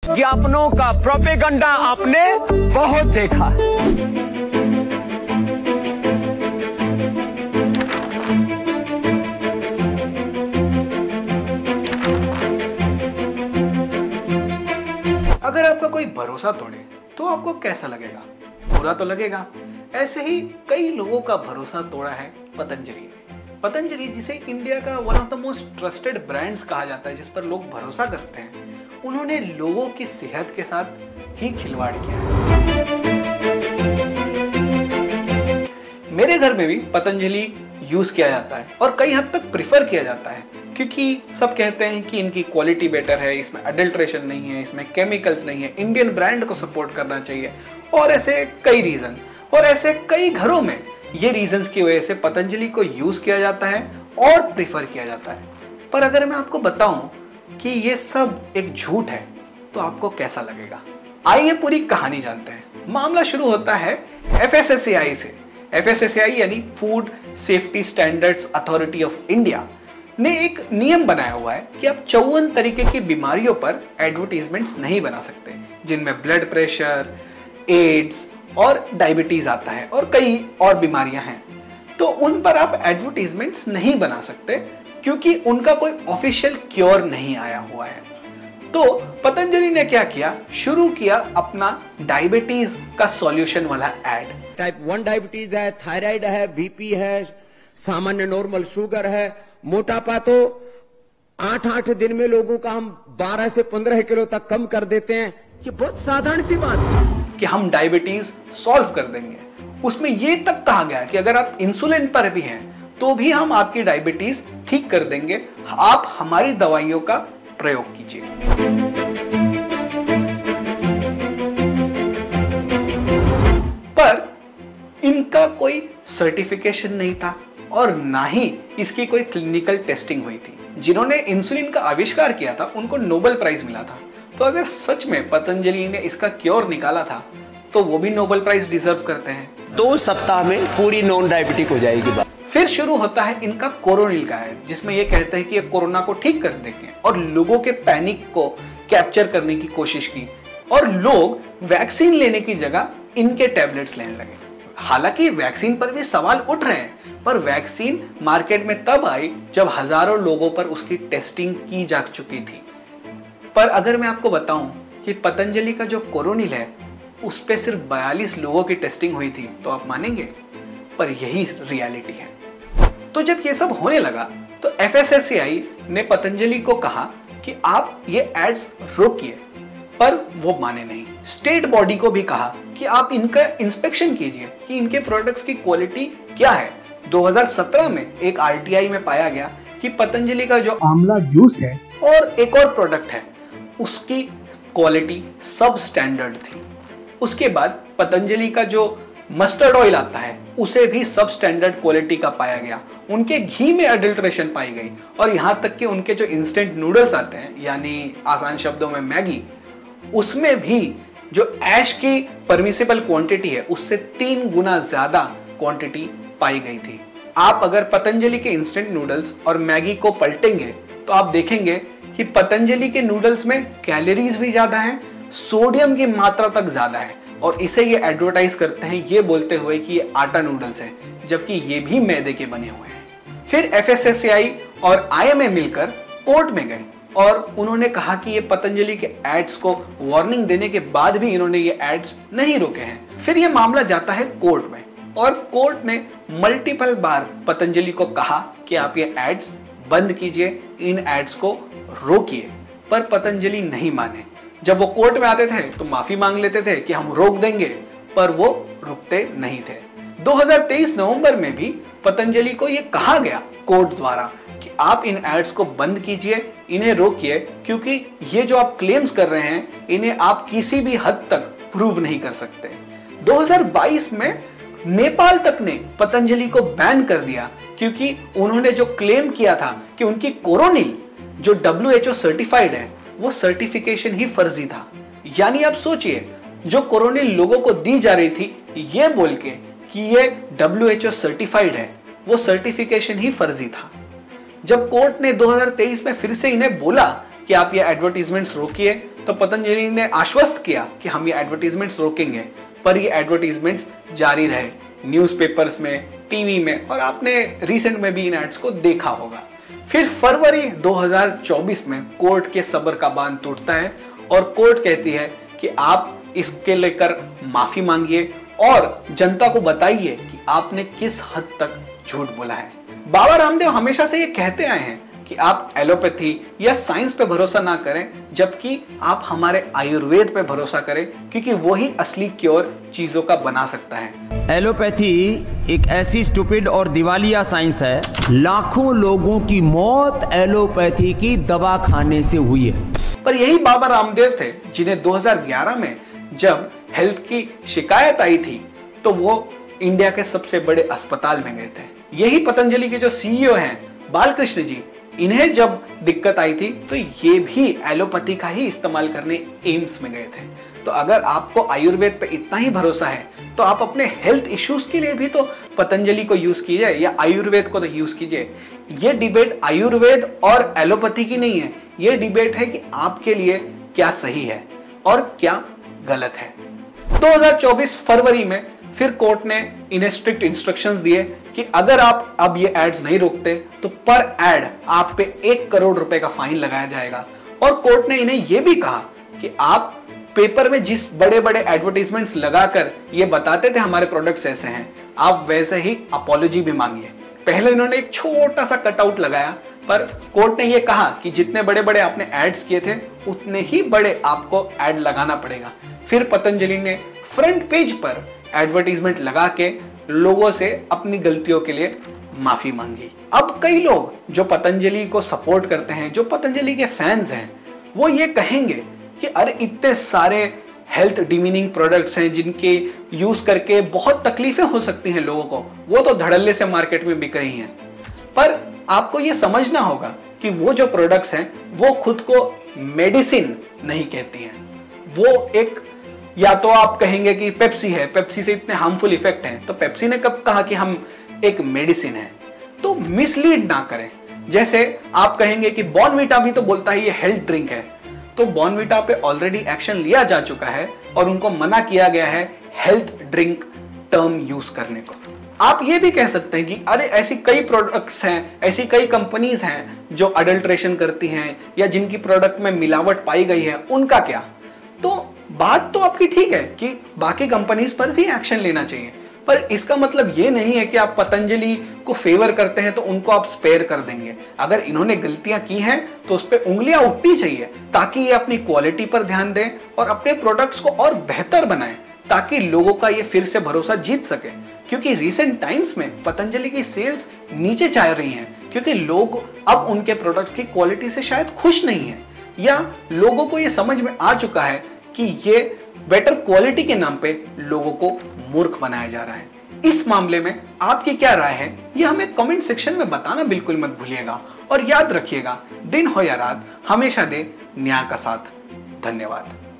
विज्ञापनों का प्रोपेगेंडा आपने बहुत देखा है। अगर आपका कोई भरोसा तोड़े तो आपको कैसा लगेगा? बुरा तो लगेगा। ऐसे ही कई लोगों का भरोसा तोड़ा है पतंजलि ने। पतंजलि, जिसे इंडिया का one of the most trusted brands कहा जाता है, जिस पर लोग भरोसा करते हैं, उन्होंने लोगों की सेहत के साथ ही खिलवाड़ किया है। मेरे घर में भी पतंजलि यूज किया जाता है और कई हद तक प्रिफर किया जाता है, क्योंकि सब कहते हैं कि इनकी क्वालिटी बेटर है, इसमें अडल्ट्रेशन नहीं है, इसमें केमिकल्स नहीं है, इंडियन ब्रांड को सपोर्ट करना चाहिए, और ऐसे कई रीजन। और ऐसे कई घरों में ये रीजंस की वजह से पतंजलि को यूज किया जाता है और प्रिफर किया जाता है। पर अगर मैं आपको बताऊं कि ये सब एक झूठ है तो आपको कैसा लगेगा? आइए पूरी कहानी जानते हैं। मामला शुरू होता है FSSAI से। FSSAI यानी food safety standards authority of India ने एक नियम बनाया हुआ है कि आप 54 तरीके की बीमारियों पर एडवर्टीजमेंट्स नहीं बना सकते, जिनमें ब्लड प्रेशर, एड्स और डायबिटीज आता है और कई और बीमारियां हैं। तो उन पर आप एडवर्टीजमेंट्स नहीं बना सकते क्योंकि उनका कोई ऑफिशियल क्योर नहीं आया हुआ है। तो पतंजलि ने क्या किया? शुरू किया अपना डायबिटीज का सॉल्यूशन वाला एड। टाइप 1 डायबिटीज है, थायराइड है, बीपी है, सामान्य नॉर्मल शुगर है, मोटापा तो 8-8 दिन में लोगों का हम 12 से 15 किलो तक कम कर देते हैं। ये बहुत साधारण सी बात है कि हम डायबिटीज सॉल्व कर देंगे। उसमें ये तक कहा गया कि अगर आप इंसुलिन पर भी हैं तो भी हम आपकी डायबिटीज ठीक कर देंगे, आप हमारी दवाइयों का प्रयोग कीजिए। पर इनका कोई सर्टिफिकेशन नहीं था और ना ही इसकी कोई क्लिनिकल टेस्टिंग हुई थी। जिन्होंने इंसुलिन का आविष्कार किया था उनको नोबेल प्राइज मिला था। तो अगर सच में पतंजलि ने इसका क्योर निकाला था तो वो भी नोबेल प्राइज डिजर्व करते हैं। 2 सप्ताह में पूरी नॉन डायबिटिक हो जाएगी बात। फिर शुरू होता है इनका कोरोनिल का एड, जिसमें ये कहते हैं कि ये कोरोना को ठीक कर देंगे और लोगों के पैनिक को कैप्चर करने की कोशिश की और लोग वैक्सीन लेने की जगह इनके टैबलेट्स लेने लगे। हालांकि वैक्सीन पर भी सवाल उठ रहे हैं, पर वैक्सीन मार्केट में तब आई जब हजारों लोगों पर उसकी टेस्टिंग की जा चुकी थी। पर अगर मैं आपको बताऊं कि पतंजलि का जो कोरोनिल है उस पे सिर्फ 42 लोगों की टेस्टिंग हुई थी तो आप मानेंगे? पर यही रियलिटी है। तो जब ये सब होने लगा तो FSSAI ने पतंजलि को कहा कि आप ये एड्स रोकिए, पर वो माने नहीं। स्टेट बॉडी को भी कहा कि आप इनका इंस्पेक्शन कीजिए कि इनके प्रोडक्ट्स की क्वालिटी क्या है। 2017 में एक RTI में पाया गया कि पतंजलि का जो आंवला जूस है और एक और प्रोडक्ट है उसकी क्वालिटी सब स्टैंडर्ड थी। उसके बाद पतंजलि का जो मस्टर्ड ऑयल आता है उसे भी सब स्टैंडर्ड क्वालिटी का पाया गया। उनके घी में अडल्ट्रेशन पाई गई और यहां तक कि उनके जो इंस्टेंट नूडल्स आते हैं, यानी आसान शब्दों में मैगी, उसमें भी जो ऐश की परमिसिबल क्वांटिटी है उससे 3 गुना ज्यादा क्वांटिटी पाई गई थी। आप अगर पतंजलि के इंस्टेंट नूडल्स और मैगी को पलटेंगे तो आप देखेंगे कि पतंजलि के नूडल्स में कैलोरीज भी ज्यादा है, सोडियम की मात्रा तक ज्यादा है, और इसे ये एडवर्टाइज करते हैं ये बोलते हुए कि ये आटा नूडल्स है, जबकि ये भी मैदे के बने हुए हैं। फिर FSSAI और IMA मिलकर कोर्ट में गए और उन्होंने कहा कि ये पतंजलि के एड्स को वार्निंग देने के बाद भी इन्होंने ये एड्स नहीं रोके हैं। फिर ये मामला जाता है कोर्ट में और कोर्ट ने मल्टीपल बार पतंजलि को कहा कि आप ये एड्स बंद कीजिए, इन एड्स को रोकिए, पर पतंजलि नहीं माने। जब वो कोर्ट में आते थे तो माफी मांग लेते थे कि हम रोक देंगे, पर वो रुकते नहीं थे। 2023 नवंबर में भी पतंजलि को ये कहा गया कोर्ट द्वारा कि आप इन एड्स को बंद कीजिए, इन्हें रोकिए, क्योंकि ये जो आप क्लेम्स कर रहे हैं इन्हें आप किसी भी हद तक प्रूव नहीं कर सकते। 2022 में नेपाल तक ने पतंजलि को बैन कर दिया क्योंकि उन्होंने जो क्लेम किया था कि उनकी कोरोनिल जो WHO सर्टिफाइड है वो सर्टिफिकेशन ही फर्जी था। यानी आप सोचिए, जो कोरोनिल लोगों को दी जा रही थी ये बोल के कि ये WHO सर्टिफाइड है, वो सर्टिफिकेशन ही फर्जी था। जब कोर्ट ने 2023 में फिर से इन्हें बोला कि आप ये एडवर्टीजमेंट्स रोकिए, तो पतंजलि ने आश्वस्त किया कि हम ये एडवर्टीजमेंट्स रोकेंगे, पर ये एडवर्टीजमेंट्स जारी रहे न्यूज़पेपर्स में, टीवी में, और आपने रिसेंट में भी इन एड्स को देखा होगा। फिर फरवरी 2024 में कोर्ट के सब्र का बांध टूटता है और कोर्ट कहती है कि आप इसके लेकर माफी मांगिए और जनता को बताइए कि आपने किस हद तक झूठ बोला है। बाबा रामदेव हमेशा से ये कहते आए हैं कि आप एलोपैथी या साइंस पे भरोसा ना करें, जबकि आप हमारे आयुर्वेद पे भरोसा करें, क्योंकि वही असली क्योर चीजों का बना सकता है। एलोपैथी एक ऐसी स्टूपिड और दिवालिया साइंस है, लाखों लोगों की मौत एलोपैथी की दवा खाने से हुई है। पर यही बाबा रामदेव थे जिन्हें 2011 में जब हेल्थ की शिकायत आई थी तो वो इंडिया के सबसे बड़े अस्पताल में गए थे। यही पतंजलि के जो सीईओ हैं बालकृष्ण जी, इन्हें जब दिक्कत आई थी तो ये भी एलोपैथी का ही इस्तेमाल करने एम्स में गए थे। तो अगर आपको आयुर्वेद पे इतना ही भरोसा है तो आप अपने हेल्थ इश्यूज के लिए भी तो पतंजलि को यूज कीजिए या आयुर्वेद को तो यूज कीजिए। ये डिबेट आयुर्वेद और एलोपैथी की नहीं है, ये डिबेट है कि आपके लिए क्या सही है और क्या गलत है। 2024 फरवरी में फिर कोर्ट ने इन्हें स्ट्रिक्ट इंस्ट्रक्शंस दिए कि अगर आप अब ये एड्स नहीं रोकते तो पर एड आप पे 1 करोड़ रुपए का फाइन लगाया जाएगा। और कोर्ट ने इन्हें यह भी कहा कि आप पेपर में जिस बड़े बड़े एडवर्टाइजमेंट्स लगाकर ये बताते थे हमारे प्रोडक्ट्स ऐसे हैं, आप वैसे ही अपॉलॉजी भी मांगिए। पहले इन्होंने एक छोटा सा कटआउट लगाया, पर कोर्ट ने यह कहा कि जितने बड़े बड़े आपने एड्स किए थे उतने ही बड़े आपको एड लगाना पड़ेगा। फिर पतंजलि ने फ्रंट पेज पर एडवर्टीजमेंट लगा के लोगों से अपनी गलतियों के लिए माफी मांगी। अब कई लोग जो पतंजलि को सपोर्ट करते हैं, जो पतंजलि के फैंस हैं, वो ये कहेंगे कि अरे इतने सारे हेल्थ डिमीनिंग प्रोडक्ट्स हैं जिनके यूज करके बहुत तकलीफें हो सकती हैं लोगों को, वो तो धड़ल्ले से मार्केट में बिक रही हैं। पर आपको ये समझना होगा कि वो जो प्रोडक्ट्स हैं वो खुद को मेडिसिन नहीं कहती हैं। वो एक, या तो आप कहेंगे कि पेप्सी है, पेप्सी से इतने हार्मफुल इफेक्ट हैं, तो पेप्सी ने कब कहा कि हम एक मेडिसिन है? तो मिसलीड ना करें। जैसे आप कहेंगे कि बॉर्नविटा भी तो बोलता है ये हेल्थ ड्रिंक है, तो बॉर्नविटा पे ऑलरेडी एक्शन लिया जा चुका है और उनको मना किया गया है हेल्थ ड्रिंक टर्म यूज करने को। आप ये भी कह सकते हैं कि अरे ऐसी कई प्रोडक्ट्स हैं, ऐसी कई कंपनीज हैं जो अडल्ट्रेशन करती हैं या जिनकी प्रोडक्ट में मिलावट पाई गई है, उनका क्या? तो बात तो आपकी ठीक है कि बाकी कंपनीज पर भी एक्शन लेना चाहिए, पर इसका मतलब ये नहीं है कि आप पतंजलि को फेवर करते हैं तो उनको आप स्पेयर कर देंगे। अगर इन्होंने गलतियां की हैं तो उस पर उंगलियां उठनी चाहिए, ताकि ये अपनी क्वालिटी पर ध्यान दें और अपने प्रोडक्ट्स को और बेहतर बनाएं, ताकि लोगों का ये फिर से भरोसा जीत सके। क्योंकि रिसेंट टाइम्स में पतंजलि की सेल्स नीचे जा रही हैं, क्योंकि लोग अब उनके प्रोडक्ट्स की क्वालिटी से शायद खुश नहीं है, या लोगों को ये समझ में आ चुका है कि ये बेटर क्वालिटी के नाम पे लोगों को मूर्ख बनाया जा रहा है। इस मामले में आपकी क्या राय है, ये हमें कमेंट सेक्शन में बताना बिल्कुल मत भूलिएगा। और याद रखिएगा, दिन हो या रात, हमेशा दे न्याय का साथ। धन्यवाद।